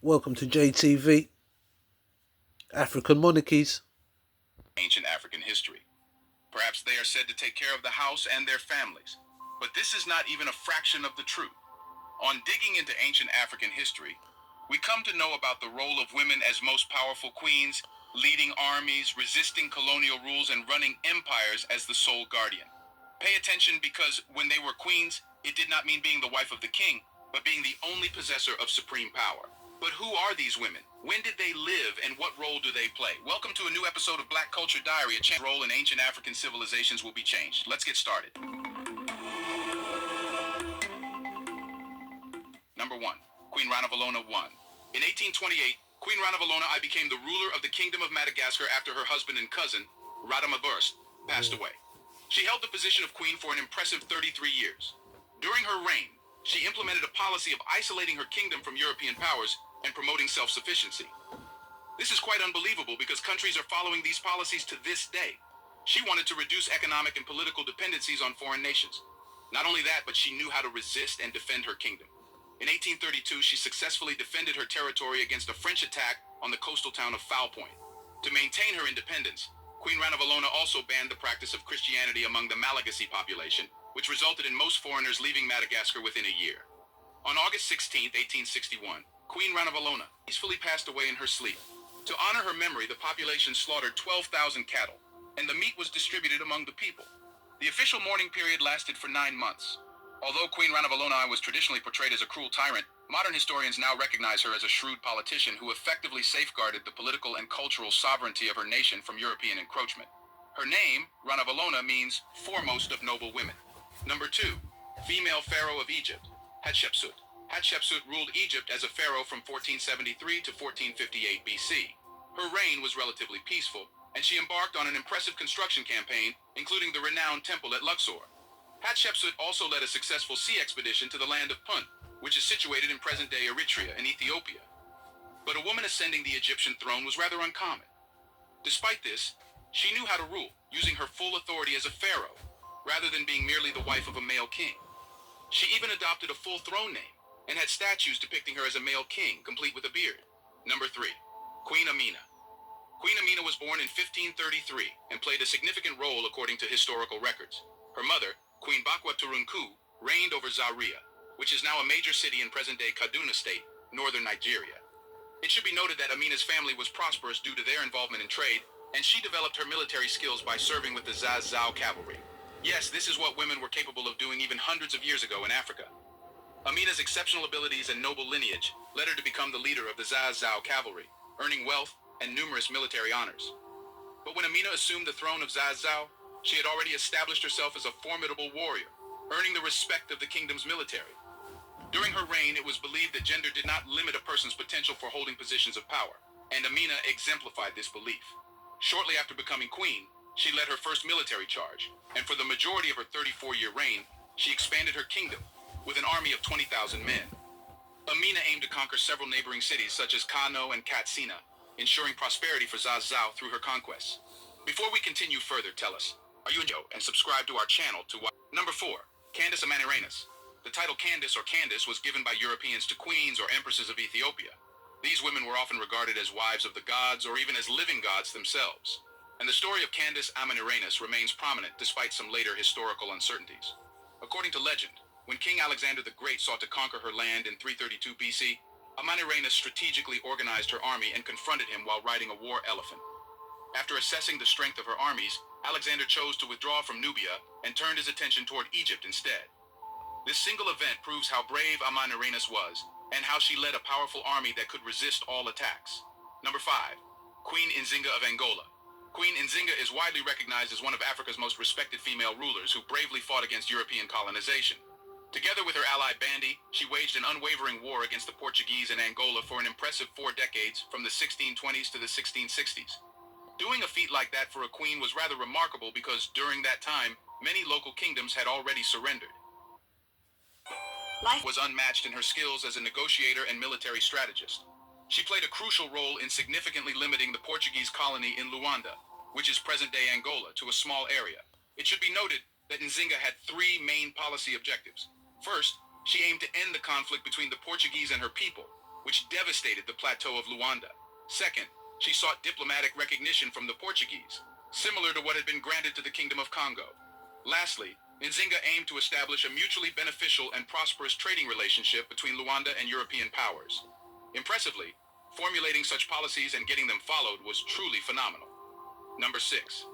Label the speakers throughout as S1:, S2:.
S1: Welcome to JTV, African Monarchies.
S2: Ancient African history. Perhaps they are said to take care of the house and their families, but this is not even a fraction of the truth. On digging into ancient African history, we come to know about the role of women as most powerful queens, leading armies, resisting colonial rules, and running empires as the sole guardian. Pay attention, because when they were queens, it did not mean being the wife of the king, but being the only possessor of supreme power. But who are these women? When did they live, and what role do they play? Welcome to a new episode of Black Culture Diary. A role in ancient African civilizations will be changed. Let's get started. Number 1. Queen Ranavalona I. In 1828, Queen Ranavalona I became the ruler of the Kingdom of Madagascar after her husband and cousin, Radamavers, passed away. She held the position of queen for an impressive 33 years. During her reign, she implemented a policy of isolating her kingdom from European powers and promoting self-sufficiency. This is quite unbelievable, because countries are following these policies to this day. She wanted to reduce economic and political dependencies on foreign nations. Not only that, but she knew how to resist and defend her kingdom. In 1832, she successfully defended her territory against a French attack on the coastal town of Foul Point. To maintain her independence, Queen Ranavalona also banned the practice of Christianity among the Malagasy population, which resulted in most foreigners leaving Madagascar within a year. On August 16, 1861, Queen Ranavalona peacefully passed away in her sleep. To honor her memory, the population slaughtered 12,000 cattle, and the meat was distributed among the people. The official mourning period lasted for 9 months. Although Queen Ranavalona was traditionally portrayed as a cruel tyrant, modern historians now recognize her as a shrewd politician who effectively safeguarded the political and cultural sovereignty of her nation from European encroachment. Her name, Ranavalona, means foremost of noble women. Number 2. Female Pharaoh of Egypt, Hatshepsut. Hatshepsut ruled Egypt as a pharaoh from 1473 to 1458 BC. Her reign was relatively peaceful, and she embarked on an impressive construction campaign, including the renowned temple at Luxor. Hatshepsut also led a successful sea expedition to the land of Punt, which is situated in present-day Eritrea and Ethiopia. But a woman ascending the Egyptian throne was rather uncommon. Despite this, she knew how to rule, using her full authority as a pharaoh, rather than being merely the wife of a male king. She even adopted a full throne name, and had statues depicting her as a male king, complete with a beard. Number 3. Queen Amina. Queen Amina was born in 1533 and played a significant role according to historical records. Her mother, Queen Bakwa Turunku, reigned over Zaria, which is now a major city in present-day Kaduna State, northern Nigeria. It should be noted that Amina's family was prosperous due to their involvement in trade, and she developed her military skills by serving with the Zaz-Zao cavalry. Yes, this is what women were capable of doing even hundreds of years ago in Africa. Amina's exceptional abilities and noble lineage led her to become the leader of the Zaz-Zao cavalry, earning wealth and numerous military honors. But when Amina assumed the throne of Zaz-Zao, she had already established herself as a formidable warrior, earning the respect of the kingdom's military. During her reign, it was believed that gender did not limit a person's potential for holding positions of power, and Amina exemplified this belief. Shortly after becoming queen, she led her first military charge, and for the majority of her 34-year reign, she expanded her kingdom with an army of 20,000 men. Amina aimed to conquer several neighboring cities such as Kano and Katsina, ensuring prosperity for Zaz-Zao through her conquests. Before we continue further, tell us, are you enjoying and subscribe to our channel to watch? Number 4. Candace Amanirenas. The title Candace or Candace was given by Europeans to queens or empresses of Ethiopia. These women were often regarded as wives of the gods or even as living gods themselves. And the story of Candace Amanirenas remains prominent despite some later historical uncertainties. According to legend, when King Alexander the Great sought to conquer her land in 332 BC, Amanirenas strategically organized her army and confronted him while riding a war elephant. After assessing the strength of her armies, Alexander chose to withdraw from Nubia and turned his attention toward Egypt instead. This single event proves how brave Amanirenas was, and how she led a powerful army that could resist all attacks. Number 5. Queen Nzinga of Angola. Queen Nzinga is widely recognized as one of Africa's most respected female rulers who bravely fought against European colonization. Together with her ally Bandi, she waged an unwavering war against the Portuguese in Angola for an impressive 4 decades, from the 1620s to the 1660s. Doing a feat like that for a queen was rather remarkable, because during that time, many local kingdoms had already surrendered. Life was unmatched in her skills as a negotiator and military strategist. She played a crucial role in significantly limiting the Portuguese colony in Luanda, which is present-day Angola, to a small area. It should be noted that Nzinga had 3 main policy objectives. First, she aimed to end the conflict between the Portuguese and her people. which devastated the plateau of Luanda. Second, she sought diplomatic recognition from the Portuguese, similar to what had been granted to the Kingdom of Congo. Lastly, Nzinga aimed to establish a mutually beneficial and prosperous trading relationship between Luanda and European powers. Impressively, formulating such policies and getting them followed was truly phenomenal. Number 6.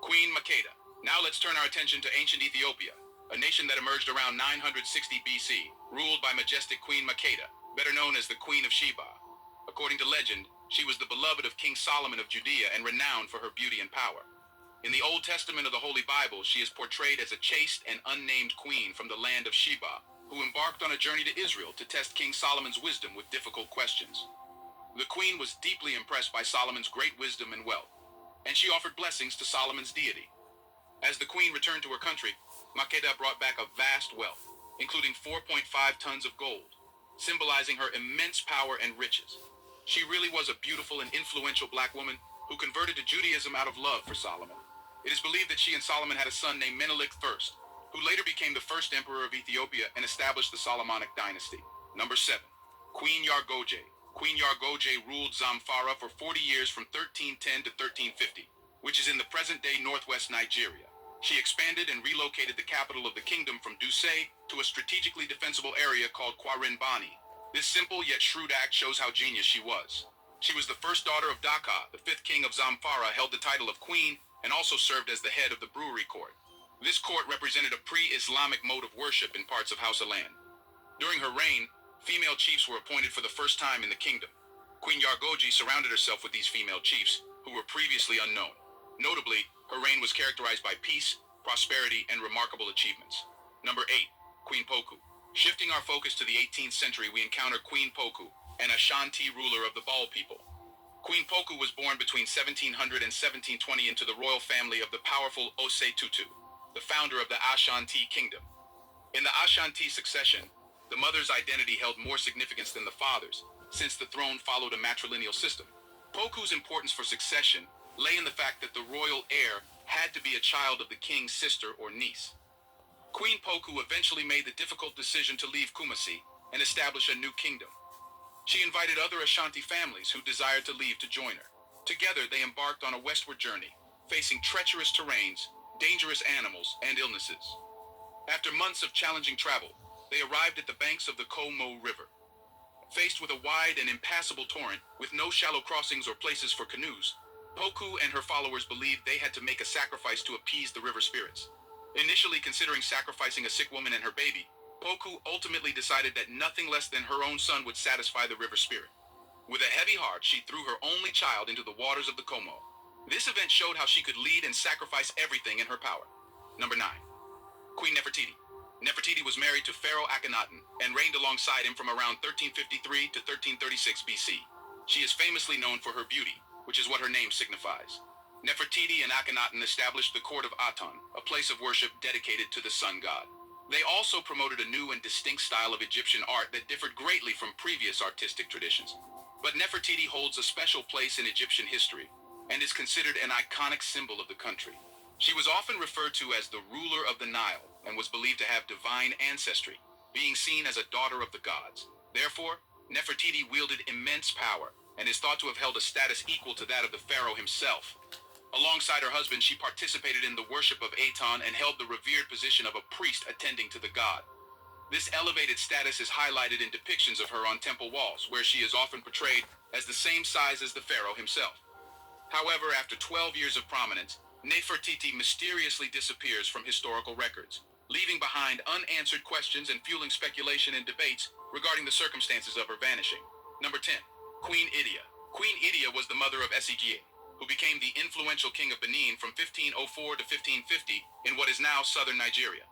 S2: Queen Makeda. Now let's turn our attention to ancient Ethiopia, a nation that emerged around 960 BC, ruled by majestic Queen Makeda, better known as the Queen of Sheba. According to legend, she was the beloved of King Solomon of Judea and renowned for her beauty and power. In the Old Testament of the Holy Bible, she is portrayed as a chaste and unnamed queen from the land of Sheba, who embarked on a journey to Israel to test King Solomon's wisdom with difficult questions. The queen was deeply impressed by Solomon's great wisdom and wealth, and she offered blessings to Solomon's deity. As the queen returned to her country, Makeda brought back a vast wealth, including 4.5 tons of gold, symbolizing her immense power and riches. She really was a beautiful and influential black woman who converted to Judaism out of love for Solomon. It is believed that she and Solomon had a son named Menelik I, who later became the first emperor of Ethiopia and established the Solomonic dynasty. Number 7. Queen Yargoje. Queen Yargoje ruled Zamfara for 40 years from 1310 to 1350, which is in the present-day northwest Nigeria. She expanded and relocated the capital of the kingdom from Dusay to a strategically defensible area called Kwarinbani. This simple yet shrewd act shows how genius she was. She was the first daughter of Daka, the 5th king of Zamfara, held the title of queen, and also served as the head of the brewery court. This court represented a pre-Islamic mode of worship in parts of Hausa land. During her reign, female chiefs were appointed for the first time in the kingdom. Queen Yargoji surrounded herself with these female chiefs, who were previously unknown. Notably, her reign was characterized by peace, prosperity, and remarkable achievements. Number 8. Queen Poku. Shifting our focus to the 18th century, we encounter Queen Poku, an Ashanti ruler of the Bal people. Queen Poku was born between 1700 and 1720 into the royal family of the powerful Ose Tutu, the founder of the Ashanti kingdom. In the Ashanti succession, the mother's identity held more significance than the father's, since the throne followed a matrilineal system. Poku's importance for succession lay in the fact that the royal heir had to be a child of the king's sister or niece. Queen Poku eventually made the difficult decision to leave Kumasi and establish a new kingdom. She invited other Ashanti families who desired to leave to join her. Together, they embarked on a westward journey, facing treacherous terrains, dangerous animals, and illnesses. After months of challenging travel, they arrived at the banks of the Komo River. Faced with a wide and impassable torrent, with no shallow crossings or places for canoes, Poku and her followers believed they had to make a sacrifice to appease the river spirits. Initially considering sacrificing a sick woman and her baby, Poku ultimately decided that nothing less than her own son would satisfy the river spirit. With a heavy heart, she threw her only child into the waters of the Komo. This event showed how she could lead and sacrifice everything in her power. Number 9. Queen Nefertiti. Nefertiti was married to Pharaoh Akhenaten and reigned alongside him from around 1353 to 1336 BC. She is famously known for her beauty, which is what her name signifies. Nefertiti and Akhenaten established the court of Aton, a place of worship dedicated to the sun god. They also promoted a new and distinct style of Egyptian art that differed greatly from previous artistic traditions. But Nefertiti holds a special place in Egyptian history and is considered an iconic symbol of the country. She was often referred to as the ruler of the Nile and was believed to have divine ancestry, being seen as a daughter of the gods. Therefore, Nefertiti wielded immense power and is thought to have held a status equal to that of the pharaoh himself. Alongside her husband, she participated in the worship of Aton and held the revered position of a priest attending to the god. This elevated status is highlighted in depictions of her on temple walls, where she is often portrayed as the same size as the pharaoh himself. However, after 12 years of prominence, Nefertiti mysteriously disappears from historical records, leaving behind unanswered questions and fueling speculation and debates regarding the circumstances of her vanishing. Number 10. Queen Idia. Queen Idia was the mother of Esigie, who became the influential king of Benin from 1504 to 1550 in what is now southern Nigeria.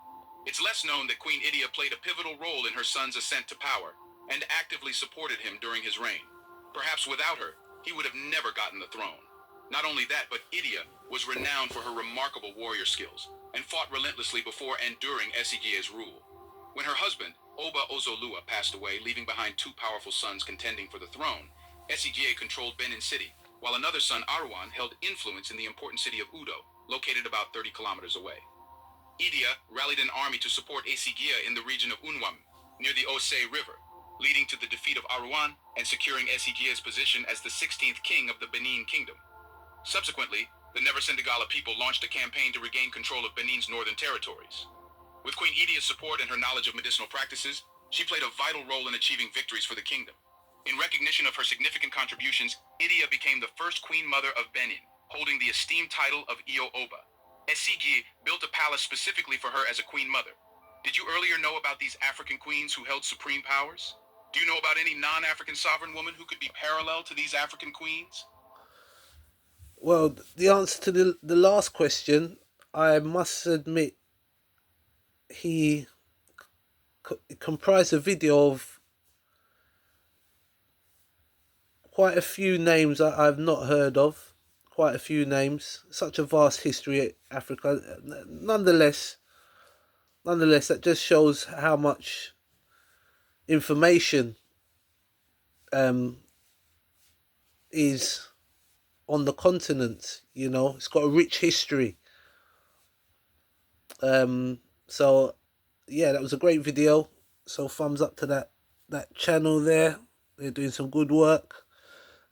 S2: It's less known that Queen Idia played a pivotal role in her son's ascent to power and actively supported him during his reign. Perhaps without her, he would have never gotten the throne. Not only that, but Idia was renowned for her remarkable warrior skills and fought relentlessly before and during Esigie's rule. When her husband, Oba Ozolua, passed away, leaving behind 2 powerful sons contending for the throne, Esigie controlled Benin City, while another son, Arwan, held influence in the important city of Udo, located about 30 kilometers away. Idia rallied an army to support Esigie in the region of Unwam, near the Ose River. leading to the defeat of Arouan and securing Esigia's position as the 16th king of the Benin Kingdom. Subsequently, the Never Sendagala people launched a campaign to regain control of Benin's northern territories. With Queen Idia's support and her knowledge of medicinal practices, she played a vital role in achieving victories for the kingdom. In recognition of her significant contributions, Idia became the first queen mother of Benin, holding the esteemed title of Iyo Oba. Esigi built a palace specifically for her as a queen mother. Did you earlier know about these African queens who held supreme powers? Do you know about any non-African sovereign woman who could be parallel to these African queens?
S1: Well, the answer to the last question, I must admit, he comprised a video of quite a few names I've not heard of. Quite a few names. Such a vast history, Africa. Nonetheless, that just shows how much information is on the continent. You know, it's got a rich history. So yeah, that was a great video. So thumbs up to that channel there. They're doing some good work,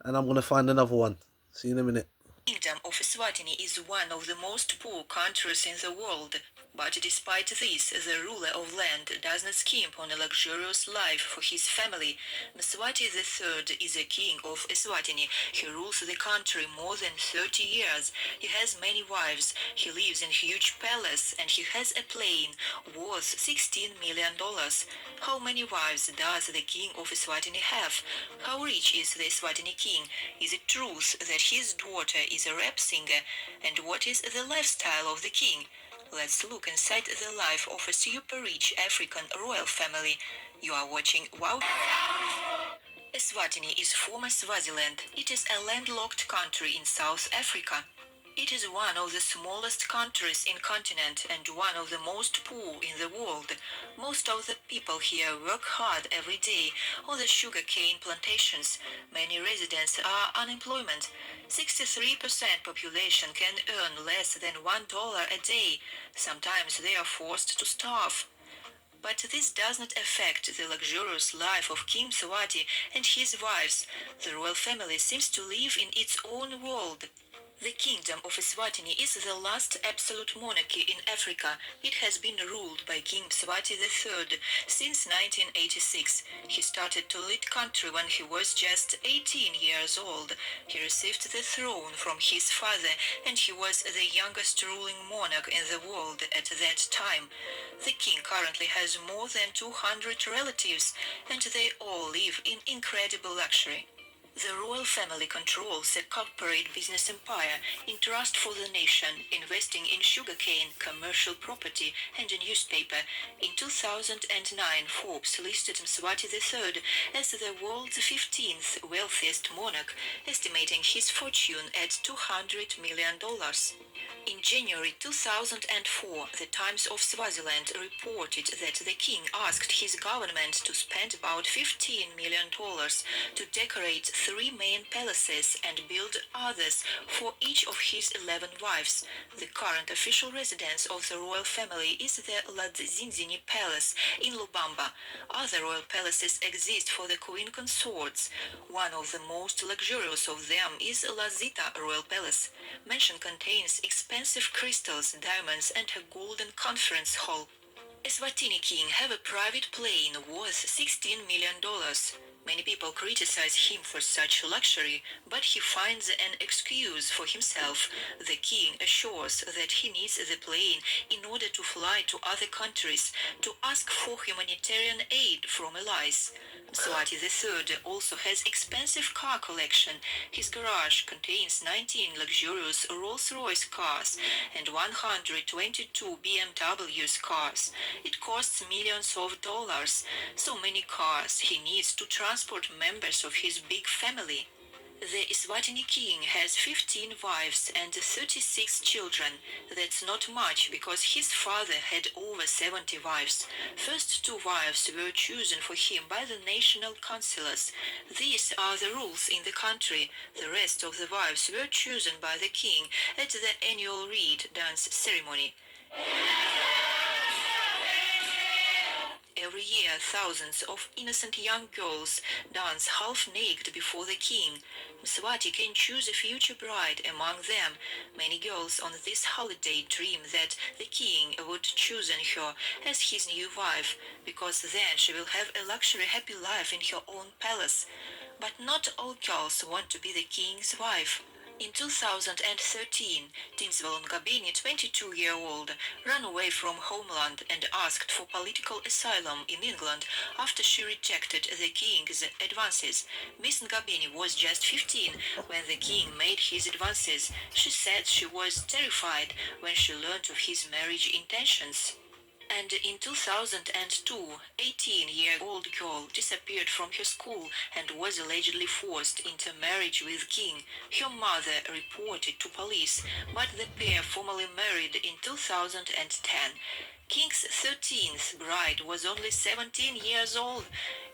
S1: and I'm gonna find another one. See you in a minute.
S3: The Kingdom of Eswatini is one of the most poor countries in the world, but despite this, the ruler of land does not skimp on a luxurious life for his family. Mswati III is a king of Eswatini. He rules the country more than 30 years. He has many wives. He lives in a huge palace, and he has a plane worth $16 million. How many wives does the king of Eswatini have? How rich is the Eswatini king? Is it truth that his daughter is a rap singer? And what is the lifestyle of the king? Let's look inside the life of a super rich African royal family. You are watching Wow. Eswatini is former Swaziland. It is a landlocked country in South Africa. It is one of the smallest countries in continent and one of the most poor in the world. Most of the people here work hard every day on the sugarcane plantations. Many residents are unemployment. 63% population can earn less than $1 a day. Sometimes they are forced to starve. But this does not affect the luxurious life of King Mswati and his wives. The royal family seems to live in its own world. The Kingdom of Eswatini is the last absolute monarchy in Africa. It has been ruled by King Mswati III since 1986. He started to lead country when he was just 18 years old. He received the throne from his father, and he was the youngest ruling monarch in the world at that time. The king currently has more than 200 relatives, and they all live in incredible luxury. The royal family controls a corporate business empire in trust for the nation, investing in sugarcane, commercial property, and a newspaper. In 2009, Forbes listed Mswati III as the world's 15th wealthiest monarch, estimating his fortune at $200 million. In January 2004, the Times of Swaziland reported that the king asked his government to spend about $15 million to decorate 3 main palaces and build others for each of his 11 wives. The current official residence of the royal family is the Ladzinzini Palace in Lubamba. Other royal palaces exist for the queen consorts. One of the most luxurious of them is Lazita Royal Palace. Mansion contains expensive crystals, diamonds, and a golden conference hall. Eswatini king have a private plane worth $16 million. Many people criticize him for such luxury, but he finds an excuse for himself. The king assures that he needs the plane in order to fly to other countries to ask for humanitarian aid from allies. Mswati III also has expensive car collection. His garage contains 19 luxurious Rolls-Royce cars and 122 BMW cars. It costs millions of dollars. So many cars he needs to transport members of his big family. The Eswatini king has 15 wives and 36 children. That's not much because his father had over 70 wives. First 2 wives were chosen for him by the national councillors. These are the rules in the country. The rest of the wives were chosen by the king at the annual reed dance ceremony. Every year, thousands of innocent young girls dance half-naked before the king. Mswati can choose a future bride among them. Many girls on this holiday dream that the king would choose her as his new wife, because then she will have a luxury happy life in her own palace. But not all girls want to be the king's wife. In 2013, Tinzvel Ngabeni, 22-year-old, ran away from homeland and asked for political asylum in England after she rejected the king's advances. Miss Ngabeni was just 15 when the king made his advances. She said she was terrified when she learned of his marriage intentions. And in 2002, 18-year-old girl disappeared from her school and was allegedly forced into marriage with king. Her mother reported to police, but the pair formally married in 2010. King's 13th bride was only 17 years old.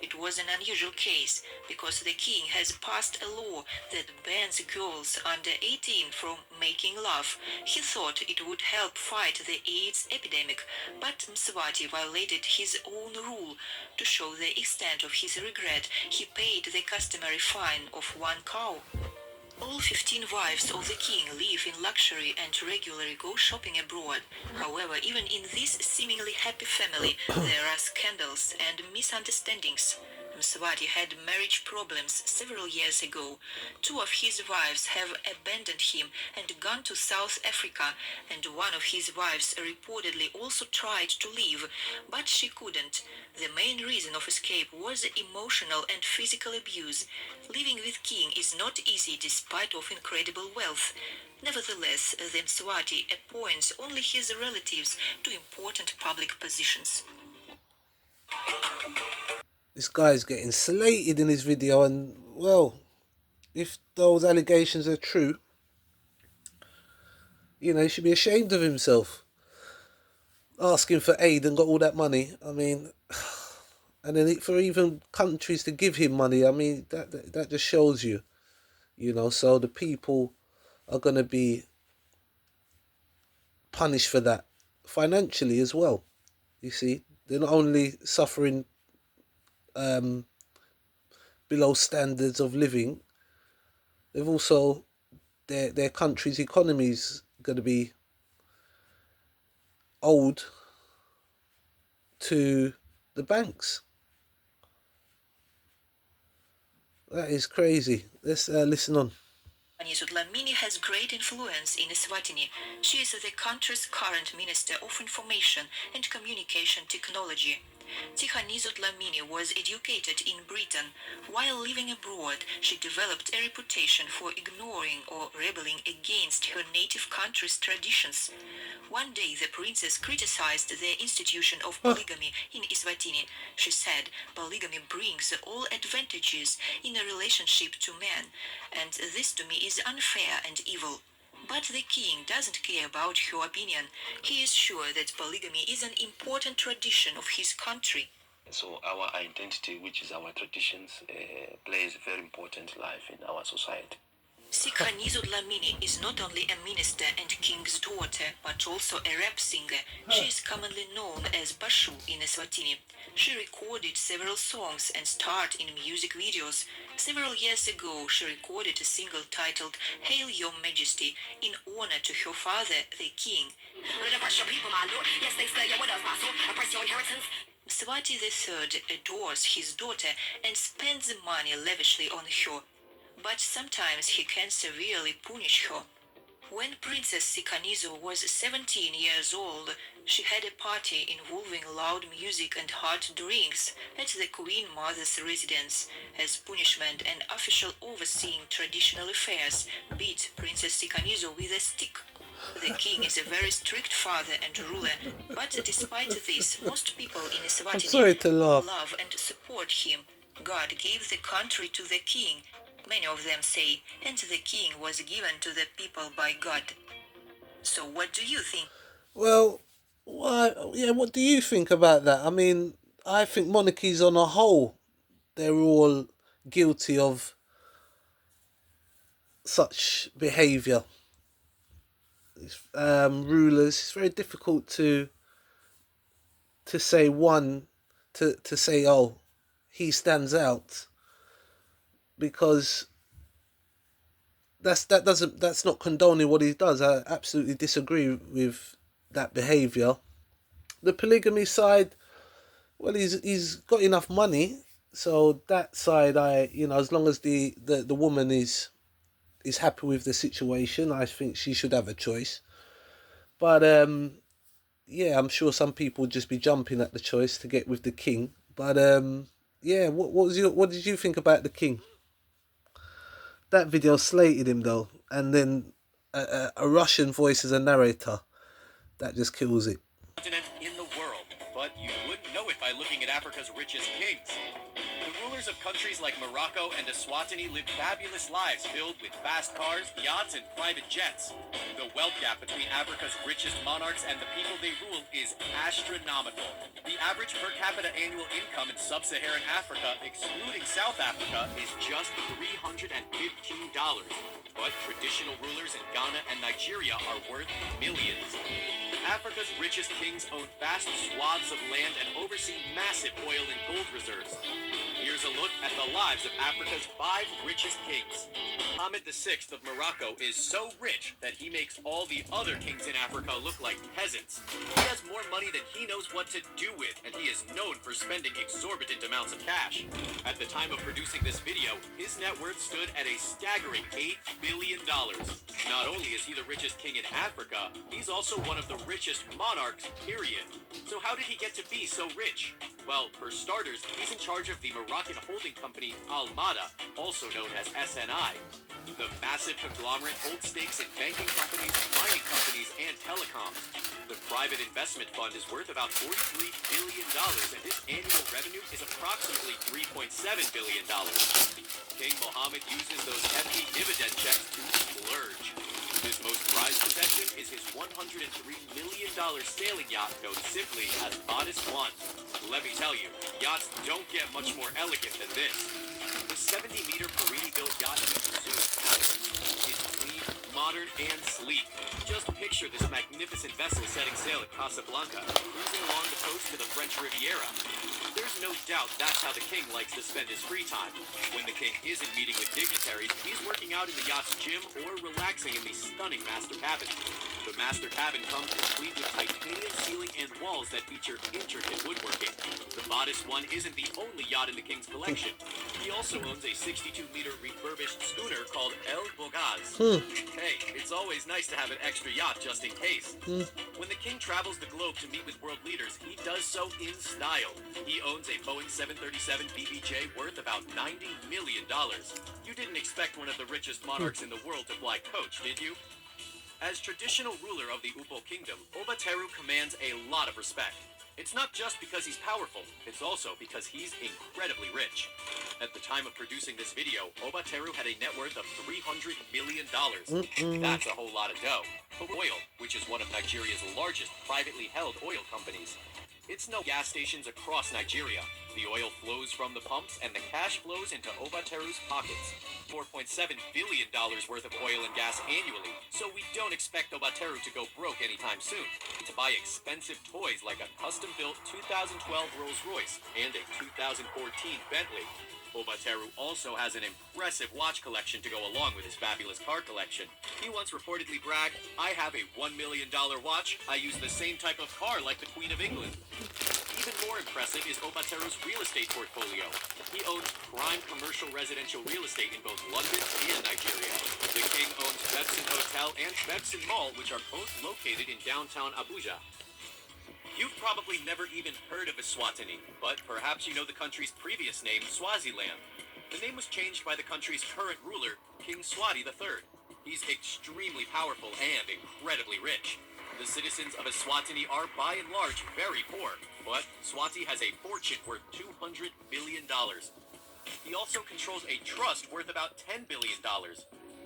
S3: It was an unusual case because the king has passed a law that bans girls under 18 from making love. He thought it would help fight the AIDS epidemic, but Mswati violated his own rule. To show the extent of his regret, he paid the customary fine of 1 cow. All 15 wives of the king live in luxury and regularly go shopping abroad. However, even in this seemingly happy family, there are scandals and misunderstandings. Mswati had marriage problems several years ago. 2 of his wives have abandoned him and gone to South Africa, and one of his wives reportedly also tried to leave, but she couldn't. The main reason of escape was emotional and physical abuse. Living with king is not easy despite of incredible wealth. Nevertheless, the Mswati appoints only his relatives to important public positions.
S1: This guy's getting slated in his video, and well, if those allegations are true, you know, he should be ashamed of himself. Asking for aid and got all that money. I mean, and then for even countries to give him money, I mean, that just shows you, you know, so the people are going to be punished for that financially as well. You see, they're not only suffering below standards of living, they've also, their country's economy is going to be owed to the banks. That is crazy. Let's listen on.
S3: Aniso Dlamini has great influence in Eswatini. She is the country's current Minister of Information and Communication Technology. Tikhaniso Dlamini was educated in Britain. While living abroad, she developed a reputation for ignoring or rebelling against her native country's traditions. One day, the princess criticized the institution of polygamy in Eswatini. She said polygamy brings all advantages in a relationship to men, and this to me is unfair and evil. But the king doesn't care about her opinion. He is sure that polygamy is an important tradition of his country.
S4: So our identity, which is our traditions, plays a very important life in our society.
S3: Sikhaniso Dlamini is not only a minister and king's daughter, but also a rap singer. She is commonly known as Bashu in Eswatini. She recorded several songs and starred in music videos. Several years ago, she recorded a single titled Hail Your Majesty in honor to her father, the king. Mswati III adores his daughter and spends money lavishly on her, but sometimes he can severely punish her. When Princess Sikhaniso was 17 years old, she had a party involving loud music and hard drinks at the Queen Mother's residence. As punishment, an official overseeing traditional affairs beat Princess Sikhaniso with a stick. The king is a very strict father and ruler, but despite this, most people in Eswatini love and support him. God gave the country to the king, many of them say, and the king was given to the people by God. So what do you think?
S1: Well, what do you think about that? I mean, I think monarchies on a whole, they're all guilty of such behaviour. Rulers, it's very difficult to say one to say, oh, he stands out, because that's not condoning what he does. I absolutely disagree with that behaviour. The polygamy side, well, he's got enough money, so that side, as long as the woman is happy with the situation, I think she should have a choice. But yeah, I'm sure some people would just be jumping at the choice to get with the king. But yeah, what did you think about the king? That video slated him though, and then a Russian voice as a narrator, that just kills it.
S5: Continent in the world, but you wouldn't know it by looking at Africa's richest kings. The rulers of countries like Morocco and Eswatini live fabulous lives filled with fast cars, yachts, and private jets. The wealth gap between Africa's richest monarchs and the people they rule is astronomical. The average per capita annual income in sub-Saharan Africa, excluding South Africa, is just $315. But traditional rulers in Ghana and Nigeria are worth millions. Africa's richest kings own vast swaths of land and oversee massive oil and gold reserves. Here's a look at the lives of Africa's 5 richest kings. Mohammed VI of Morocco is so rich that he makes all the other kings in Africa look like peasants. He has more money than he knows what to do with, and he is known for spending exorbitant amounts of cash. At the time of producing this video, his net worth stood at a staggering $8 billion. Not only is he the richest king in Africa, he's also one of the richest monarchs, period. So how did he get to be so rich? Well, for starters, he's in charge of the Moroccan holding company Al Mada, also known as SNI. The massive conglomerate holds stakes in banking companies, mining companies, and telecoms. The private investment fund is worth about $43 billion, and its annual revenue is approximately $3.7 billion. King Mohammed uses those hefty dividend checks to splurge. His most prized possession is his $103 million sailing yacht known simply as Modest One. Let me tell you, yachts don't get much more elegant than this. The 70-meter Perini-built yacht is clean, modern, and sleek. Just picture this magnificent vessel setting sail at Casablanca, cruising along the coast to the French Riviera. There's no doubt that's how the king likes to spend his free time. When the king isn't meeting with dignitaries, he's working out in the yacht's gym or relaxing in the stunning master cabin. The master cabin comes complete with titanium ceiling and walls that feature intricate woodworking. The Modest One isn't the only yacht in the king's collection. He also owns a 62-meter refurbished schooner called El Bogaz. Hey, it's always nice to have an extra yacht just in case. When the king travels the globe to meet with world leaders, he does so in style. He owns a Boeing 737 BBJ worth about $90 million. You didn't expect one of the richest monarchs in the world to fly coach, did you? As traditional ruler of the Upo Kingdom, Obateru commands a lot of respect. It's not just because he's powerful, it's also because he's incredibly rich. At the time of producing this video, Obateru had a net worth of $300 million. That's a whole lot of dough. Oil, which is one of Nigeria's largest privately held oil companies. It's no gas stations across Nigeria. The oil flows from the pumps and the cash flows into Obateru's pockets. $4.7 billion worth of oil and gas annually, so we don't expect Obateru to go broke anytime soon. To buy expensive toys like a custom-built 2012 Rolls-Royce and a 2014 Bentley. Obateru also has an impressive watch collection to go along with his fabulous car collection. He once reportedly bragged, "I have a $1 million watch. I use the same type of car like the Queen of England." Even more impressive is Obateru's real estate portfolio. He owns prime commercial residential real estate in both London and Nigeria. The king owns Bebson Hotel and Bebson Mall, which are both located in downtown Abuja. You've probably never even heard of Eswatini, but perhaps you know the country's previous name, Swaziland. The name was changed by the country's current ruler, King Swati III. He's extremely powerful and incredibly rich. The citizens of Eswatini are by and large very poor, but Swati has a fortune worth $200 billion. He also controls a trust worth about $10 billion.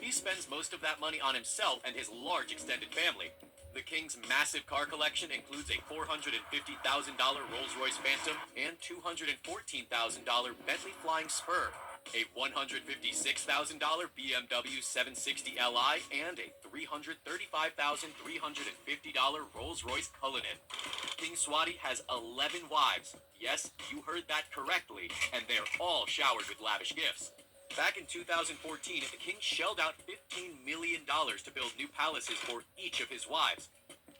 S5: He spends most of that money on himself and his large extended family. The king's massive car collection includes a $450,000 Rolls-Royce Phantom and $214,000 Bentley Flying Spur. a $156,000 BMW 760 Li, and a $335,350 Rolls-Royce Cullinan. King Swati has 11 wives. Yes, you heard that correctly, and they're all showered with lavish gifts. Back in 2014, the king shelled out $15 million to build new palaces for each of his wives.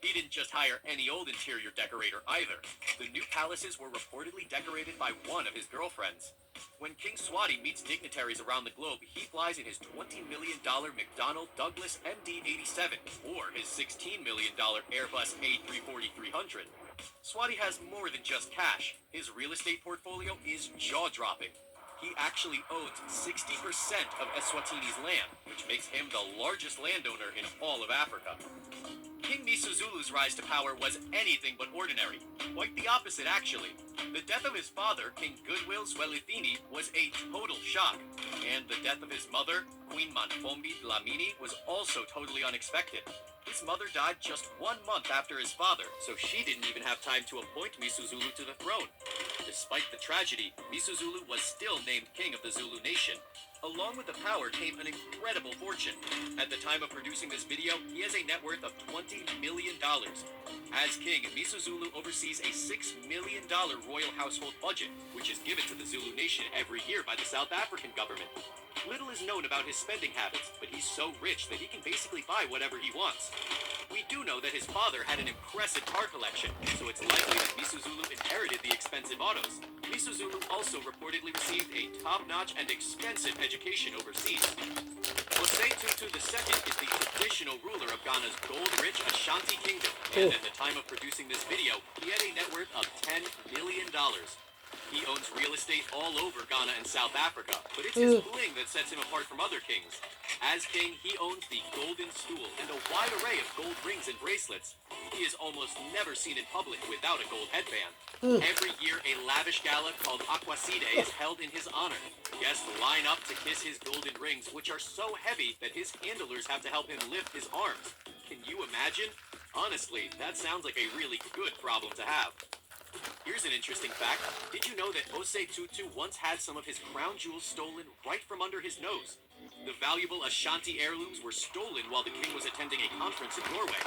S5: He didn't just hire any old interior decorator either. The new palaces were reportedly decorated by one of his girlfriends. When King Swati meets dignitaries around the globe, he flies in his $20 million McDonnell Douglas MD-87 or his $16 million Airbus A340-300. Swati has more than just cash. His real estate portfolio is jaw-dropping. He actually owns 60% of Eswatini's land, which makes him the largest landowner in all of Africa. King Misuzulu's rise to power was anything but ordinary. Quite the opposite, actually. The death of his father, King Goodwill Zwelithini, was a total shock. And the death of his mother, Queen Manfombi Dlamini, was also totally unexpected. His mother died just 1 month after his father, so she didn't even have time to appoint Misuzulu to the throne. Despite the tragedy, Misuzulu was still named king of the Zulu nation. Along with the power came an incredible fortune. At the time of producing this video, he has a net worth of $20 million. As king, Misuzulu oversees a $6 million royal household budget, which is given to the Zulu nation every year by the South African government. Little is known about his spending habits, but he's so rich that he can basically buy whatever he wants. We do know that his father had an impressive car collection, so it's likely that Misuzulu inherited the expensive autos. Misuzulu also reportedly received a top-notch and expensive education overseas. Osei Tutu II is the traditional ruler of Ghana's gold-rich Ashanti kingdom, and at the time of producing this video, he had a net worth of $10 million. He owns real estate all over Ghana and South Africa, but it's his bling that sets him apart from other kings. As king, he owns the Golden Stool and a wide array of gold rings and bracelets. He is almost never seen in public without a gold headband. Every year, a lavish gala called Aquaside is held in his honor. Guests line up to kiss his golden rings, which are so heavy that his handlers have to help him lift his arms. Can you imagine? Honestly, that sounds like a really good problem to have. Here's an interesting fact. Did you know that Osei Tutu once had some of his crown jewels stolen right from under his nose? The valuable Ashanti heirlooms were stolen while the king was attending a conference in Norway.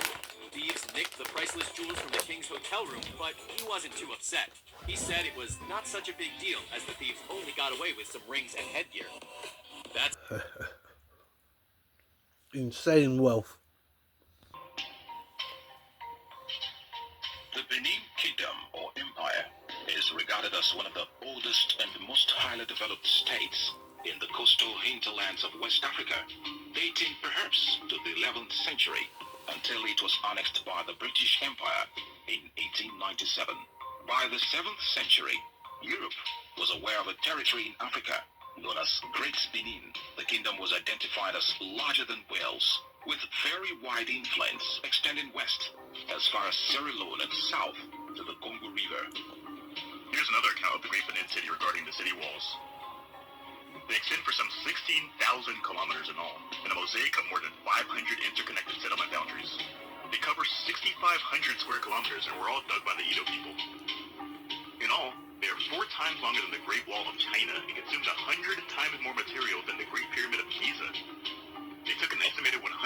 S5: Thieves nicked the priceless jewels from the king's hotel room, but he wasn't too upset. He said it was not such a big deal, as the thieves only got away with some rings and headgear. That's
S1: insane wealth.
S2: The Benin Kingdom, or Empire, is regarded as one of the oldest and most highly developed states in the coastal hinterlands of West Africa, dating perhaps to the 11th century, until it was annexed by the British Empire in 1897. By the 7th century, Europe was aware of a territory in Africa known as Great Benin. The kingdom was identified as larger than Wales, with very wide influence extending west as far as Sierra Leone and south to the Congo River. Here's another account of the Great Benin City regarding the city walls. They extend for some 16,000 kilometers in all, in a mosaic of more than 500 interconnected settlement boundaries. They cover 6,500 square kilometers and were all dug by the Edo people. In all, they are 4 times longer than the Great Wall of China and consumes 100 times more material than the Great Pyramid of Giza. They took an estimated 150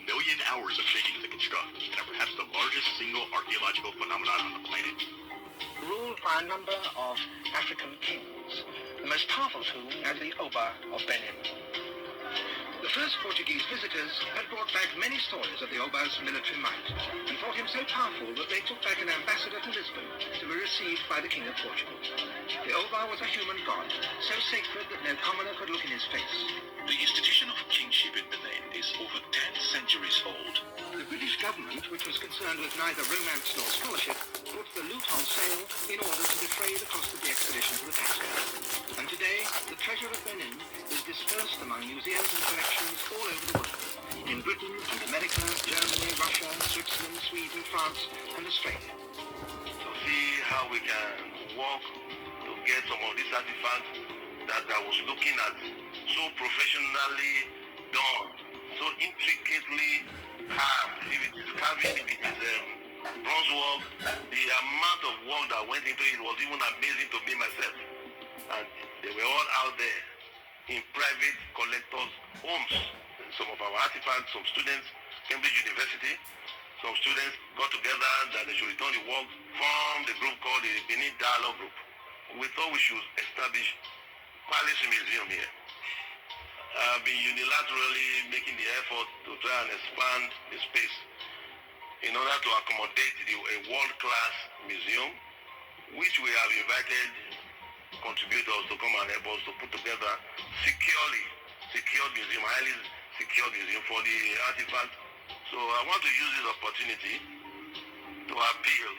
S2: million hours of digging to construct, and are perhaps the largest single archaeological phenomenon on the planet.
S6: Ruled by a number of African kings, the most powerful of whom are the Oba of Benin. The first Portuguese visitors had brought back many stories of the Oba's military might, and thought him so powerful that they took back an ambassador to Lisbon to be received by the King of Portugal. The Oba was a human god, so sacred that no commoner could look in his face.
S2: The institution of kingship in Benin is over 10 centuries old.
S6: The British government, which was concerned with neither romance nor scholarship, put the loot on sale in order to defray the cost of the expedition to the taxpayer. And today, the treasure of Benin is dispersed among museums and collections all over the world. In Britain and America, Germany, Russia, Switzerland, Sweden, France, and Australia.
S7: To see how we can work to get some of these artifacts that I was looking at so professionally done, so intricately carved. If it is carving, if it is bronze work, the amount of work that went into it was even amazing to me myself. And they were all out there in private collectors' homes. Some of our artifacts, some students, Cambridge University, some students got together that they should return the work, formed a group called the Benin Dialogue Group. We thought we should establish Palace Museum here. I've been unilaterally making the effort to try and expand the space in order to accommodate a world-class museum, which we have invited contributors to come and help us to put together secured museum, highly secured museum for the artifacts. So I want to use this opportunity to appeal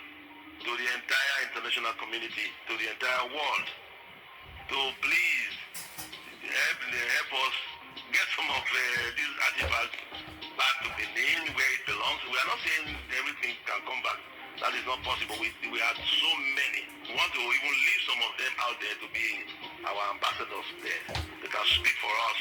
S7: to the entire international community, to the entire world, to please help us get some of these artifacts back to Benin where it belongs. We are not saying everything can come back. That is not possible. We had so many. We want to even leave some of them out there to be our ambassadors there. They can speak for us.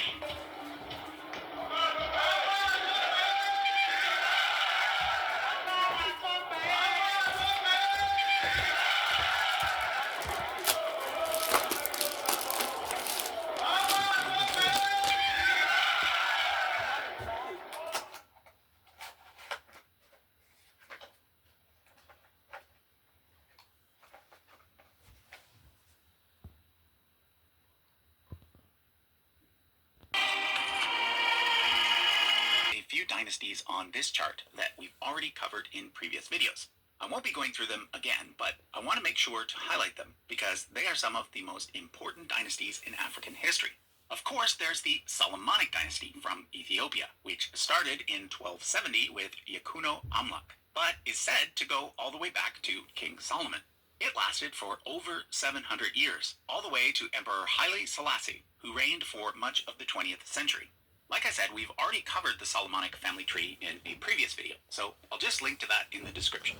S5: A few dynasties on this chart that we've already covered in previous videos. I won't be going through them again, but I want to make sure to highlight them because they are some of the most important dynasties in African history. Of course, there's the Solomonic dynasty from Ethiopia, which started in 1270 with Yakuno Amlak, but is said to go all the way back to King Solomon. It lasted for over 700 years, all the way to Emperor Haile Selassie, who reigned for much of the 20th century. Like I said, we've already covered the Solomonic family tree in a previous video, so I'll just link to that in the description.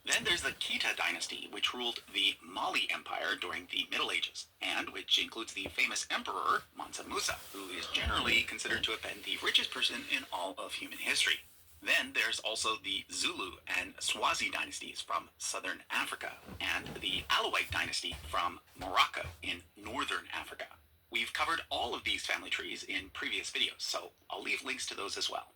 S5: Then there's the Khita dynasty, which ruled the Mali Empire during the Middle Ages, and which includes the famous emperor Mansa Musa, who is generally considered to have been the richest person in all of human history. Then there's also the Zulu and Swazi dynasties from southern Africa, and the Alawite dynasty from Morocco in northern Africa. We've covered all of these family trees in previous videos, so I'll leave links to those as well.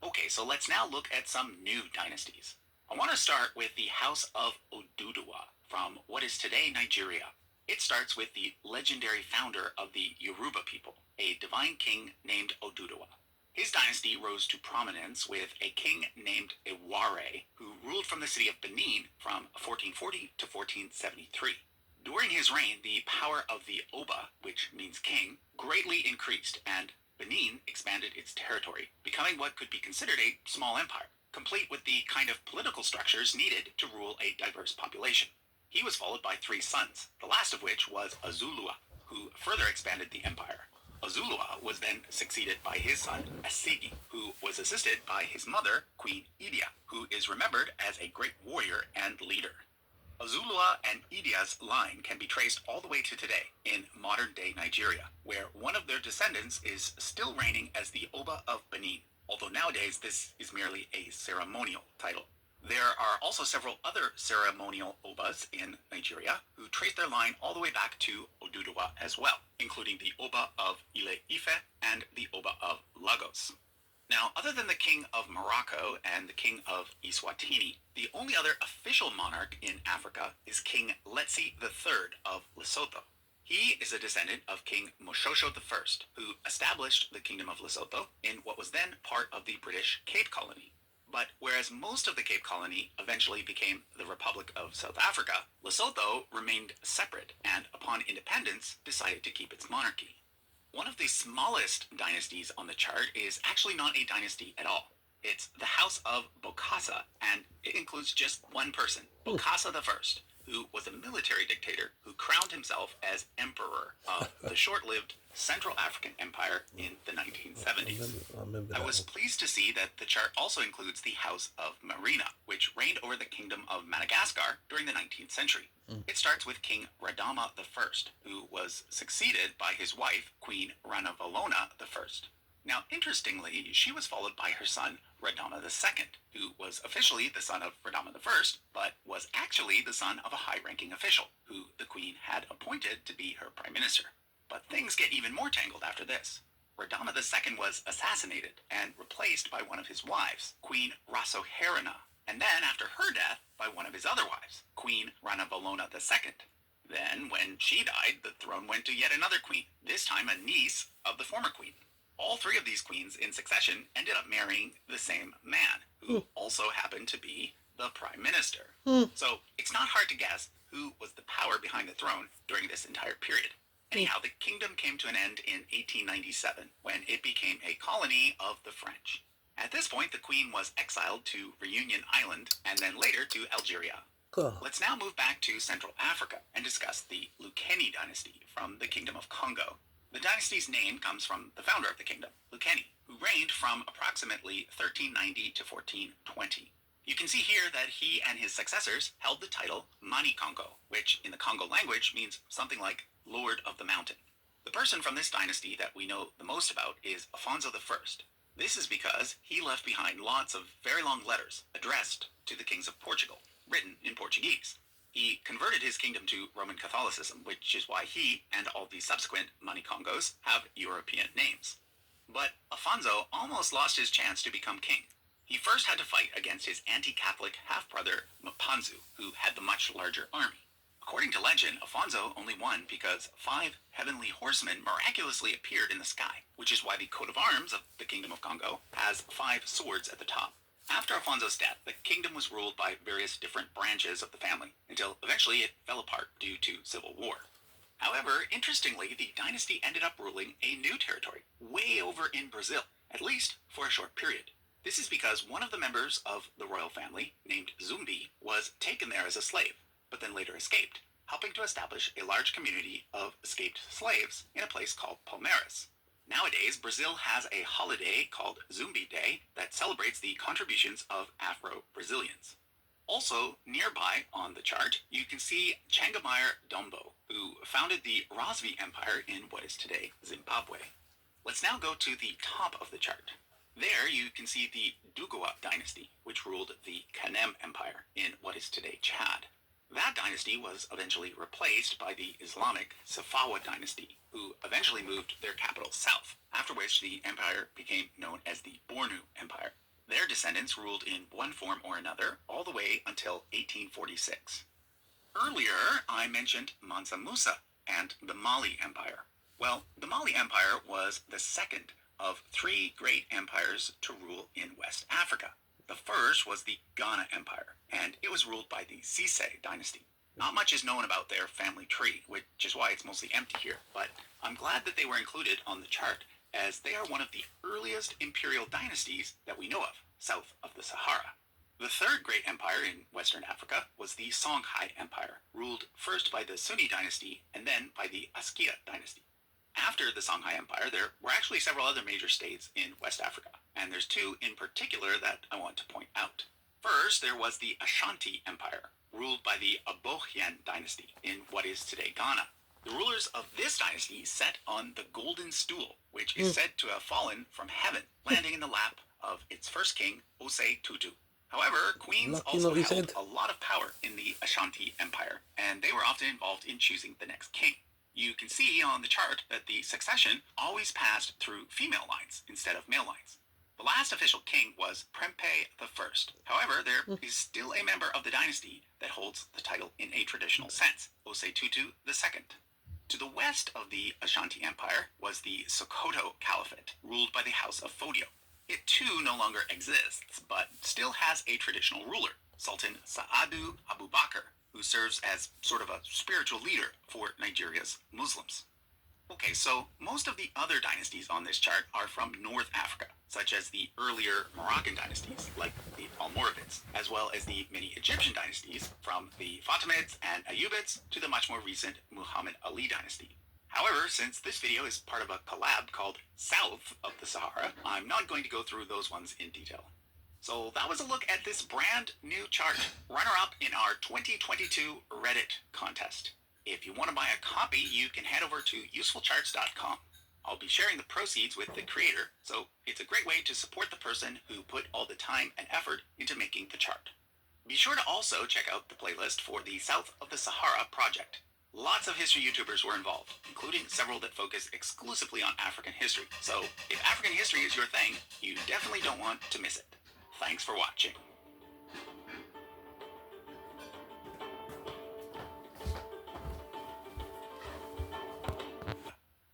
S5: Okay, so let's now look at some new dynasties. I want to start with the House of Oduduwa from what is today Nigeria. It starts with the legendary founder of the Yoruba people, a divine king named Oduduwa. His dynasty rose to prominence with a king named Eware, who ruled from the city of Benin from 1440 to 1473. During his reign, the power of the Oba, which means king, greatly increased, and Benin expanded its territory, becoming what could be considered a small empire, complete with the kind of political structures needed to rule a diverse population. He was followed by 3 sons, the last of which was Azulua, who further expanded the empire. Azulua was then succeeded by his son, Asigi, who was assisted by his mother, Queen Idia, who is remembered as a great warrior and leader. Azulua and Idia's line can be traced all the way to today in modern-day Nigeria, where one of their descendants is still reigning as the Oba of Benin, although nowadays this is merely a ceremonial title. There are also several other ceremonial Obas in Nigeria who trace their line all the way back to Oduduwa as well, including the Oba of Ile-Ife and the Oba of Lagos. Now, other than the King of Morocco and the King of Eswatini, the only other official monarch in Africa is King Letsi III of Lesotho. He is a descendant of King Moshosho I, who established the Kingdom of Lesotho in what was then part of the British Cape Colony. But whereas most of the Cape Colony eventually became the Republic of South Africa, Lesotho remained separate and, upon independence, decided to keep its monarchy. One of the smallest dynasties on the chart is actually not a dynasty at all. It's the House of Bokassa, and it includes just one person, Bokassa I, who was a military dictator who crowned himself as emperor of the short-lived Central African Empire in the 1970s. I was pleased to see that the chart also includes the House of Marina, which reigned over the Kingdom of Madagascar during the 19th century. It starts with King Radama I, who was succeeded by his wife, Queen Ranavalona I. Now, interestingly, she was followed by her son, Radama II, who was officially the son of Radama I, but was actually the son of a high-ranking official, who the queen had appointed to be her prime minister. But things get even more tangled after this. Radama II was assassinated and replaced by one of his wives, Queen Rasoherina, and then after her death by one of his other wives, Queen Ranavalona II. Then, when she died, the throne went to yet another queen, this time a niece of the former queen. All three of these queens in succession ended up marrying the same man, who also happened to be the prime minister. So it's not hard to guess who was the power behind the throne during this entire period. Anyhow, the kingdom came to an end in 1897, when it became a colony of the French. At this point, the queen was exiled to Reunion Island, and then later to Algeria.
S1: God.
S5: Let's now move back to Central Africa and discuss the Luceni dynasty from the Kingdom of Congo. The dynasty's name comes from the founder of the kingdom, Luceni, who reigned from approximately 1390 to 1420. You can see here that he and his successors held the title Mani Congo, which in the Congo language means something like Lord of the Mountain. The person from this dynasty that we know the most about is Afonso I. This is because he left behind lots of very long letters addressed to the kings of Portugal, written in Portuguese. He converted his kingdom to Roman Catholicism, which is why he and all the subsequent Mani Congos have European names. But Afonso almost lost his chance to become king. He first had to fight against his anti-Catholic half-brother Mpanzu, who had the much larger army. According to legend, Afonso only won because 5 heavenly horsemen miraculously appeared in the sky, which is why the coat of arms of the Kingdom of Congo has 5 swords at the top. After Afonso's death, the kingdom was ruled by various different branches of the family, until eventually it fell apart due to civil war. However, interestingly, the dynasty ended up ruling a new territory, way over in Brazil, at least for a short period. This is because one of the members of the royal family, named Zumbi, was taken there as a slave, but then later escaped, helping to establish a large community of escaped slaves in a place called Palmeiras. Nowadays, Brazil has a holiday called Zumbi Day that celebrates the contributions of Afro-Brazilians. Also, nearby on the chart, you can see Changamayr Dombo, who founded the Rosvi Empire in what is today Zimbabwe. Let's now go to the top of the chart. There you can see the Dugawa dynasty, which ruled the Kanem Empire in what is today Chad. That dynasty was eventually replaced by the Islamic Safawa dynasty, who eventually moved their capital south, after which the empire became known as the Bornu Empire. Their descendants ruled in one form or another all the way until 1846. Earlier, I mentioned Mansa Musa and the Mali Empire. Well, the Mali Empire was the second of 3 great empires to rule in West Africa. The first was the Ghana Empire, and it was ruled by the Cisse dynasty. Not much is known about their family tree, which is why it's mostly empty here, but I'm glad that they were included on the chart, as they are one of the earliest imperial dynasties that we know of, south of the Sahara. The third great empire in Western Africa was the Songhai Empire, ruled first by the Sunni dynasty and then by the Askia dynasty. After the Songhai Empire, there were actually several other major states in West Africa, and there's 2 in particular that I want to point out. First, there was the Ashanti Empire, ruled by the Abohyan dynasty in what is today Ghana. The rulers of this dynasty sat on the Golden Stool, which is said to have fallen from heaven, landing in the lap of its first king, Osei Tutu. However, queens also held a lot of power in the Ashanti Empire, and they were often involved in choosing the next king. You can see on the chart that the succession always passed through female lines instead of male lines. The last official king was Prempeh I. However, there is still a member of the dynasty that holds the title in a traditional sense, Osei Tutu II. To the west of the Ashanti Empire was the Sokoto Caliphate, ruled by the House of Fodio. It too no longer exists, but still has a traditional ruler, Sultan Sa'adu Abubakar, who serves as sort of a spiritual leader for Nigeria's Muslims. Okay, so most of the other dynasties on this chart are from North Africa, such as the earlier Moroccan dynasties, like the Almoravids, as well as the many Egyptian dynasties, from the Fatimids and Ayyubids to the much more recent Muhammad Ali dynasty. However, since this video is part of a collab called South of the Sahara, I'm not going to go through those ones in detail. So that was a look at this brand new chart, runner-up in our 2022 Reddit contest. If you want to buy a copy, you can head over to usefulcharts.com. I'll be sharing the proceeds with the creator, so it's a great way to support the person who put all the time and effort into making the chart. Be sure to also check out the playlist for the South of the Sahara project. Lots of history YouTubers were involved, including several that focus exclusively on African history. So, if African history is your thing, you definitely don't want to miss it. Thanks for watching.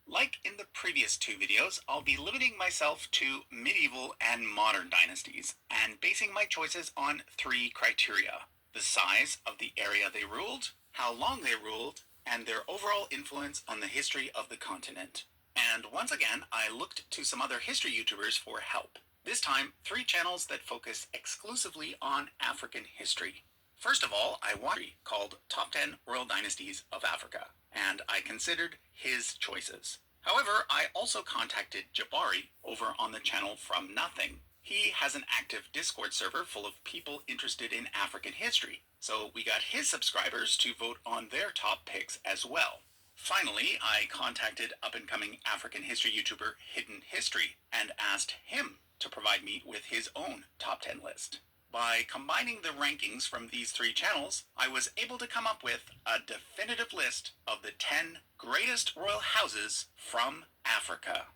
S5: Like in the previous two videos, I'll be limiting myself to medieval and modern dynasties, and basing my choices on three criteria: the size of the area they ruled, how long they ruled, and their overall influence on the history of the continent. And once again, I looked to some other history YouTubers for help. This time, 3 channels that focus exclusively on African history. First of all, I watched a called Top 10 Royal Dynasties of Africa, and I considered his choices. However, I also contacted Jabari over on the channel From Nothing. He has an active Discord server full of people interested in African history, so we got his subscribers to vote on their top picks as well. Finally, I contacted up-and-coming African history YouTuber Hidden History and asked him to provide me with his own top 10 list. By combining the rankings from these 3 channels, I was able to come up with a definitive list of the 10 greatest royal houses from Africa.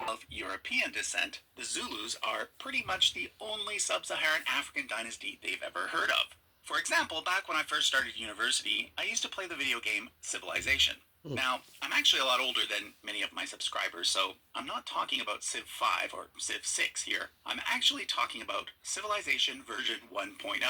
S5: Of European descent, the Zulus are pretty much the only sub-Saharan African dynasty they've ever heard of. For example, back when I first started university, I used to play the video game Civilization. Now, I'm actually a lot older than many of my subscribers, so I'm not talking about Civ 5 or Civ 6 here. I'm actually talking about Civilization version 1.0.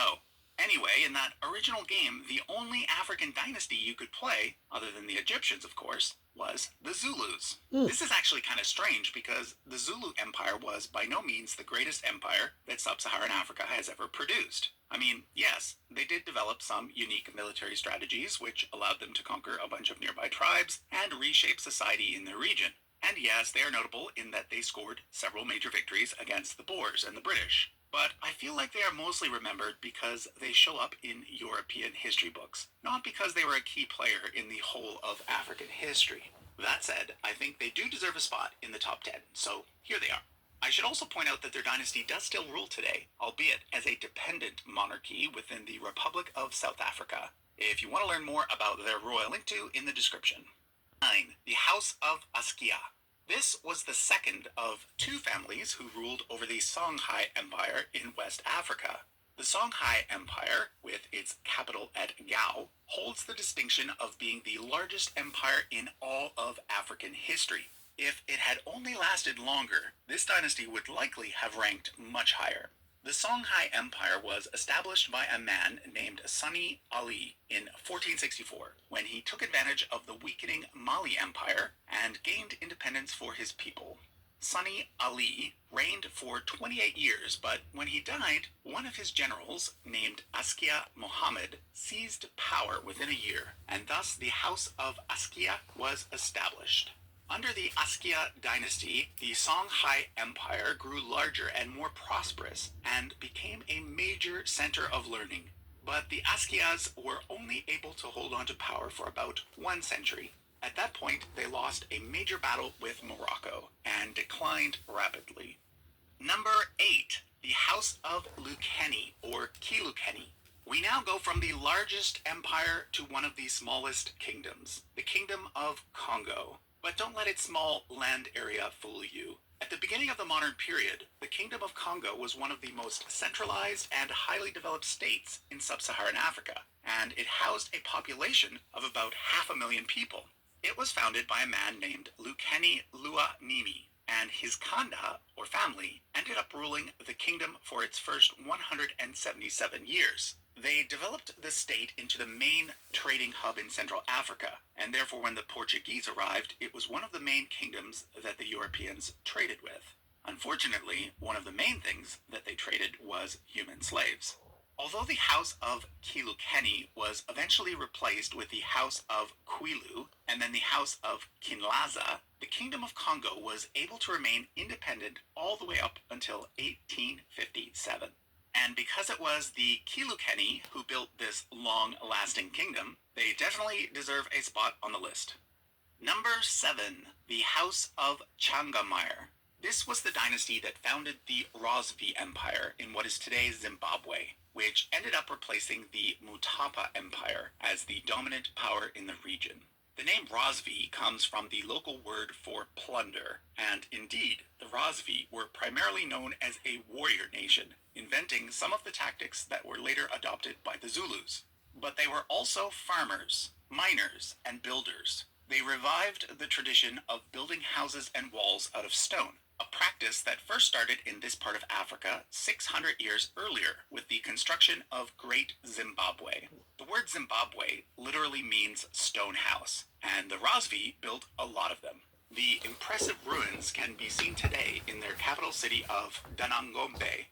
S5: Anyway, in that original game, the only African dynasty you could play, other than the Egyptians of course, was the Zulus. This is actually kind of strange because the Zulu Empire was by no means the greatest empire that sub-Saharan Africa has ever produced. I mean, yes, they did develop some unique military strategies which allowed them to conquer a bunch of nearby tribes and reshape society in their region. And yes, they are notable in that they scored several major victories against the Boers and the British. But I feel like they are mostly remembered because they show up in European history books, not because they were a key player in the whole of African history. That said, I think they do deserve a spot in the top 10, so here they are. I should also point out that their dynasty does still rule today, albeit as a dependent monarchy within the Republic of South Africa. If you want to learn more about their royal, link to in the description. 9. The House of Askia. This was the second of 2 families who ruled over the Songhai Empire in West Africa. The Songhai Empire, with its capital at Gao, holds the distinction of being the largest empire in all of African history. If it had only lasted longer, this dynasty would likely have ranked much higher. The Songhai Empire was established by a man named Sani Ali in 1464, when he took advantage of the weakening Mali Empire and gained independence for his people. Sani Ali reigned for 28 years, but when he died, one of his generals, named Askia Mohammed, seized power within a year, and thus the House of Askia was established. Under the Askia dynasty, the Songhai Empire grew larger and more prosperous and became a major center of learning. But the Askias were only able to hold on to power for about 1 century. At that point, they lost a major battle with Morocco and declined rapidly. Number 8. The House of Luceni, or Kilukeni. We now go from the largest empire to one of the smallest kingdoms, the Kingdom of Congo. But don't let its small land area fool you. At the beginning of the modern period, the Kingdom of Congo was one of the most centralized and highly developed states in sub-Saharan Africa, and it housed a population of about 500,000 people. It was founded by a man named Luceni Luanimi, and his Kanda, or family, ended up ruling the kingdom for its first 177 years. They developed the state into the main trading hub in Central Africa, and therefore when the Portuguese arrived, it was one of the main kingdoms that the Europeans traded with. Unfortunately, one of the main things that they traded was human slaves. Although the House of Kilukeni was eventually replaced with the House of Kwilu and then the House of Kinlaza, the Kingdom of Congo was able to remain independent all the way up until 1857. And because it was the Kilukeni who built this long-lasting kingdom, they definitely deserve a spot on the list. Number 7. The House of Changamire. This was the dynasty that founded the Rosvi Empire in what is today Zimbabwe, which ended up replacing the Mutapa Empire as the dominant power in the region. The name Rosvi comes from the local word for plunder, and indeed, the Rosvi were primarily known as a warrior nation, inventing some of the tactics that were later adopted by the Zulus. But they were also farmers, miners, and builders. They revived the tradition of building houses and walls out of stone, a practice that first started in this part of Africa 600 years earlier with the construction of Great Zimbabwe. The word Zimbabwe literally means stone house, and the Rosvi built a lot of them. The impressive ruins can be seen today in their capital city of Danangombe.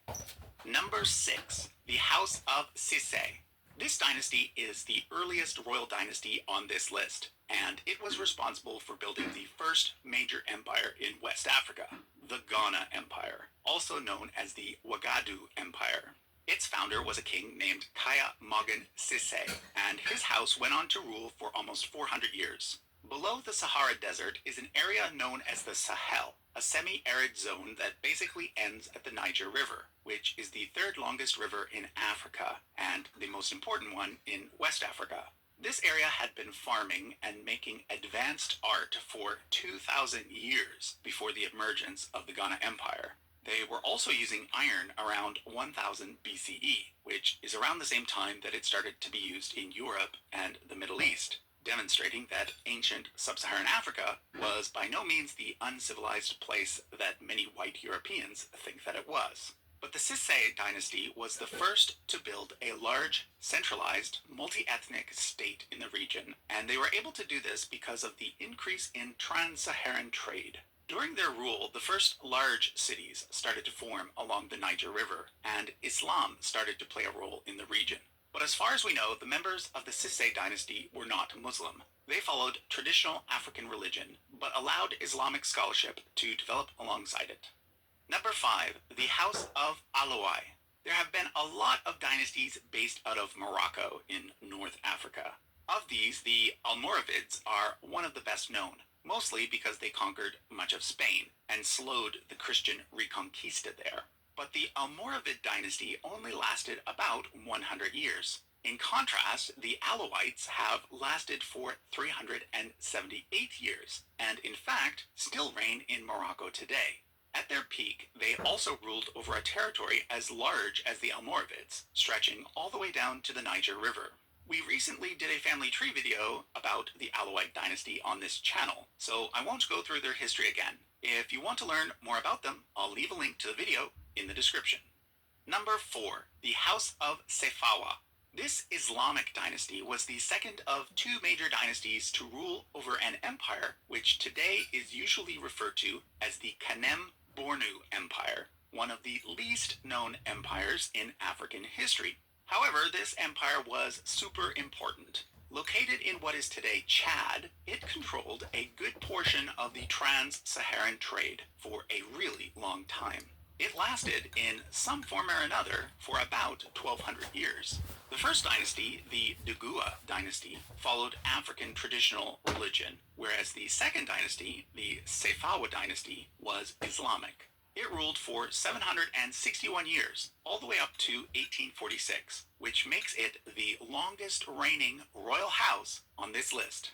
S5: Number 6, the House of Sise. This dynasty is the earliest royal dynasty on this list, and it was responsible for building the first major empire in West Africa, the Ghana Empire, also known as the Wagadu Empire. Its founder was a king named Kaya Mogan Sise, and his house went on to rule for almost 400 years. Below the Sahara Desert is an area known as the Sahel, a semi-arid zone that basically ends at the Niger River, which is the third longest river in Africa and the most important one in West Africa. This area had been farming and making advanced art for 2,000 years before the emergence of the Ghana Empire. They were also using iron around 1000 BCE, which is around the same time that it started to be used in Europe and the Middle East, demonstrating that ancient sub-Saharan Africa was by no means the uncivilized place that many white Europeans think that it was. But the Sise dynasty was the first to build a large, centralized, multi-ethnic state in the region, and they were able to do this because of the increase in trans-Saharan trade. During their rule, the first large cities started to form along the Niger River, and Islam started to play a role in the region. But as far as we know, the members of the Sise dynasty were not Muslim. They followed traditional African religion, but allowed Islamic scholarship to develop alongside it. Number 5, the House of Alawai. There have been a lot of dynasties based out of Morocco in North Africa. Of these, the Almoravids are one of the best known, mostly because they conquered much of Spain and slowed the Christian reconquista there. But the Almoravid dynasty only lasted about 100 years. In contrast, the Alawites have lasted for 378 years, and in fact, still reign in Morocco today. At their peak, they also ruled over a territory as large as the Almoravids, stretching all the way down to the Niger River. We recently did a family tree video about the Alawite dynasty on this channel, so I won't go through their history again. If you want to learn more about them, I'll leave a link to the video in the description. Number 4, the House of Sefawa. This Islamic dynasty was the second of two major dynasties to rule over an empire which today is usually referred to as the Kanem-Bornu Empire, one of the least known empires in African history. However, this empire was super important. Located in what is today Chad, it controlled a good portion of the trans-Saharan trade for a really long time. It lasted in some form or another for about 1200 years. The first dynasty, the Dugua dynasty, followed African traditional religion, whereas the second dynasty, the Sefawa dynasty, was Islamic. It ruled for 761 years, all the way up to 1846, which makes it the longest reigning royal house on this list.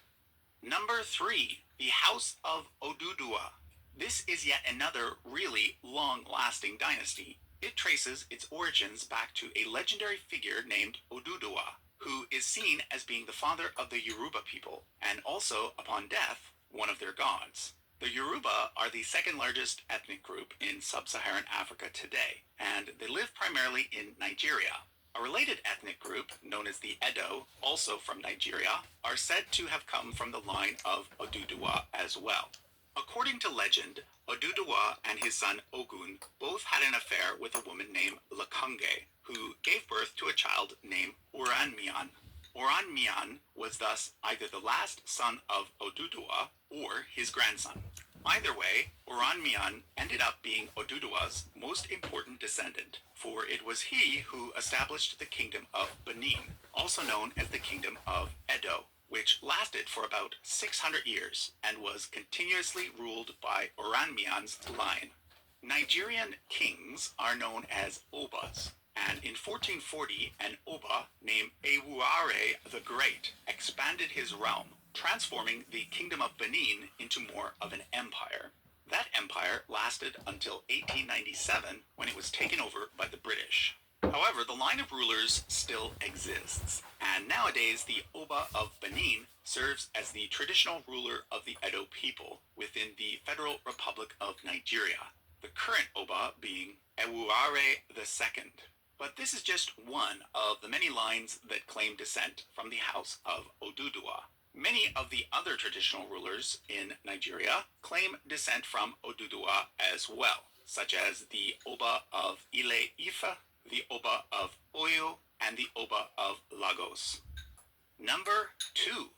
S5: Number 3, the House of Oduduwa. This is yet another really long-lasting dynasty. It traces its origins back to a legendary figure named Oduduwa, who is seen as being the father of the Yoruba people, and also, upon death, one of their gods. The Yoruba are the second largest ethnic group in sub-Saharan Africa today, and they live primarily in Nigeria. A related ethnic group, known as the Edo, also from Nigeria, are said to have come from the line of Oduduwa as well. According to legend, Oduduwa and his son Ogun both had an affair with a woman named Lakange, who gave birth to a child named Uranmiyan. Uranmiyan was thus either the last son of Oduduwa or his grandson. Either way, Uranmiyan ended up being Oduduwa's most important descendant, for it was he who established the kingdom of Benin, also known as the kingdom of Edo, which lasted for about 600 years and was continuously ruled by Uranmiyan's line. Nigerian kings are known as Obas, and in 1440, an Oba named Ewuare the Great expanded his realm, transforming the Kingdom of Benin into more of an empire. That empire lasted until 1897, when it was taken over by the British. However, the line of rulers still exists, and nowadays the Oba of Benin serves as the traditional ruler of the Edo people within the Federal Republic of Nigeria, the current Oba being Ewuare II. But this is just one of the many lines that claim descent from the House of Oduduwa. Many of the other traditional rulers in Nigeria claim descent from Oduduwa as well, such as the Oba of Ile-Ife, the Oba of Oyo, and the Oba of Lagos. Number 2.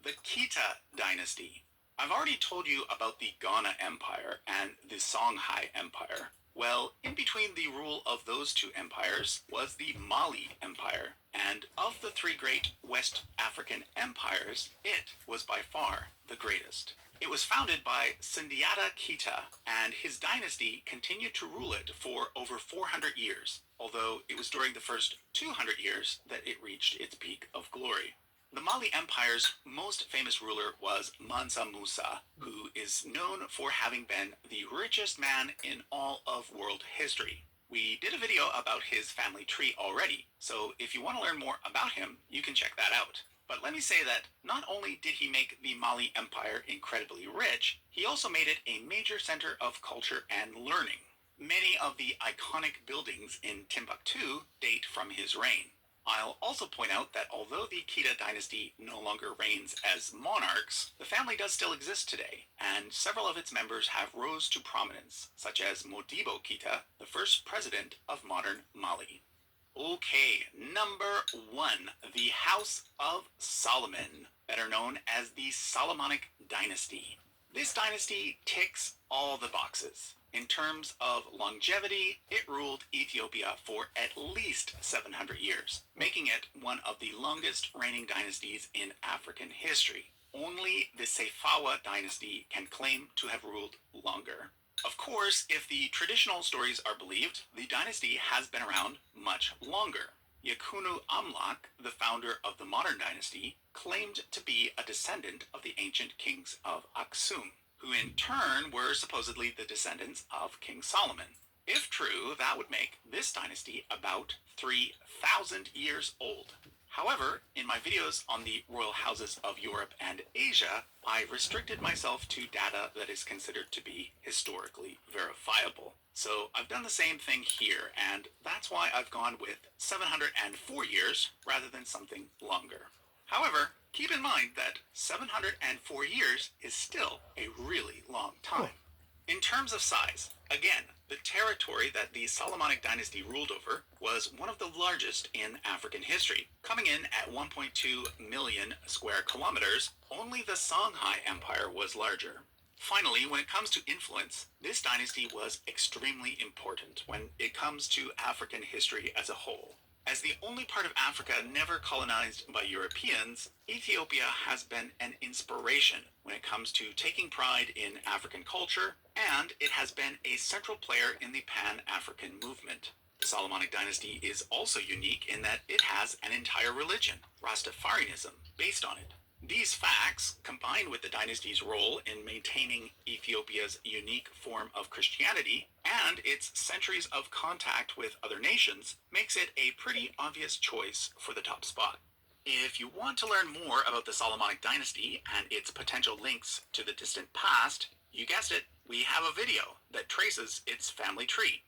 S5: The Kita dynasty. I've already told you about the Ghana Empire and the Songhai Empire. Well, in between the rule of those two empires was the Mali Empire, and of the three great West African empires, it was by far the greatest. It was founded by Sundiata Keita, and his dynasty continued to rule it for over 400 years, although it was during the first 200 years that it reached its peak of glory. The Mali Empire's most famous ruler was Mansa Musa, who is known for having been the richest man in all of world history. We did a video about his family tree already, so if you want to learn more about him, you can check that out. But let me say that not only did he make the Mali Empire incredibly rich, he also made it a major center of culture and learning. Many of the iconic buildings in Timbuktu date from his reign. I'll also point out that although the Keita dynasty no longer reigns as monarchs, the family does still exist today, and several of its members have rose to prominence, such as Modibo Keita, the first president of modern Mali. Okay, number 1, the House of Solomon, better known as the Solomonic dynasty. This dynasty ticks all the boxes. In terms of longevity, it ruled Ethiopia for at least 700 years, making it one of the longest reigning dynasties in African history. Only the Sefawa dynasty can claim to have ruled longer. Of course, if the traditional stories are believed, the dynasty has been around much longer. Yakunu Amlak, the founder of the modern dynasty, claimed to be a descendant of the ancient kings of Aksum, who in turn were supposedly the descendants of King Solomon. If true, that would make this dynasty about 3,000 years old. However, in my videos on the royal houses of Europe and Asia, I restricted myself to data that is considered to be historically verifiable. So I've done the same thing here, and that's why I've gone with 704 years rather than something longer. However, keep in mind that 704 years is still a really long time. In terms of size, again, the territory that the Solomonic dynasty ruled over was one of the largest in African history, coming in at 1.2 million square kilometers. Only the Songhai Empire was larger. Finally, when it comes to influence, this dynasty was extremely important when it comes to African history as a whole. As the only part of Africa never colonized by Europeans, Ethiopia has been an inspiration when it comes to taking pride in African culture, and it has been a central player in the Pan-African movement. The Solomonic dynasty is also unique in that it has an entire religion, Rastafarianism, based on it. These facts, combined with the dynasty's role in maintaining Ethiopia's unique form of Christianity and its centuries of contact with other nations, makes it a pretty obvious choice for the top spot. If you want to learn more about the Solomonic dynasty and its potential links to the distant past, you guessed it, we have a video that traces its family tree.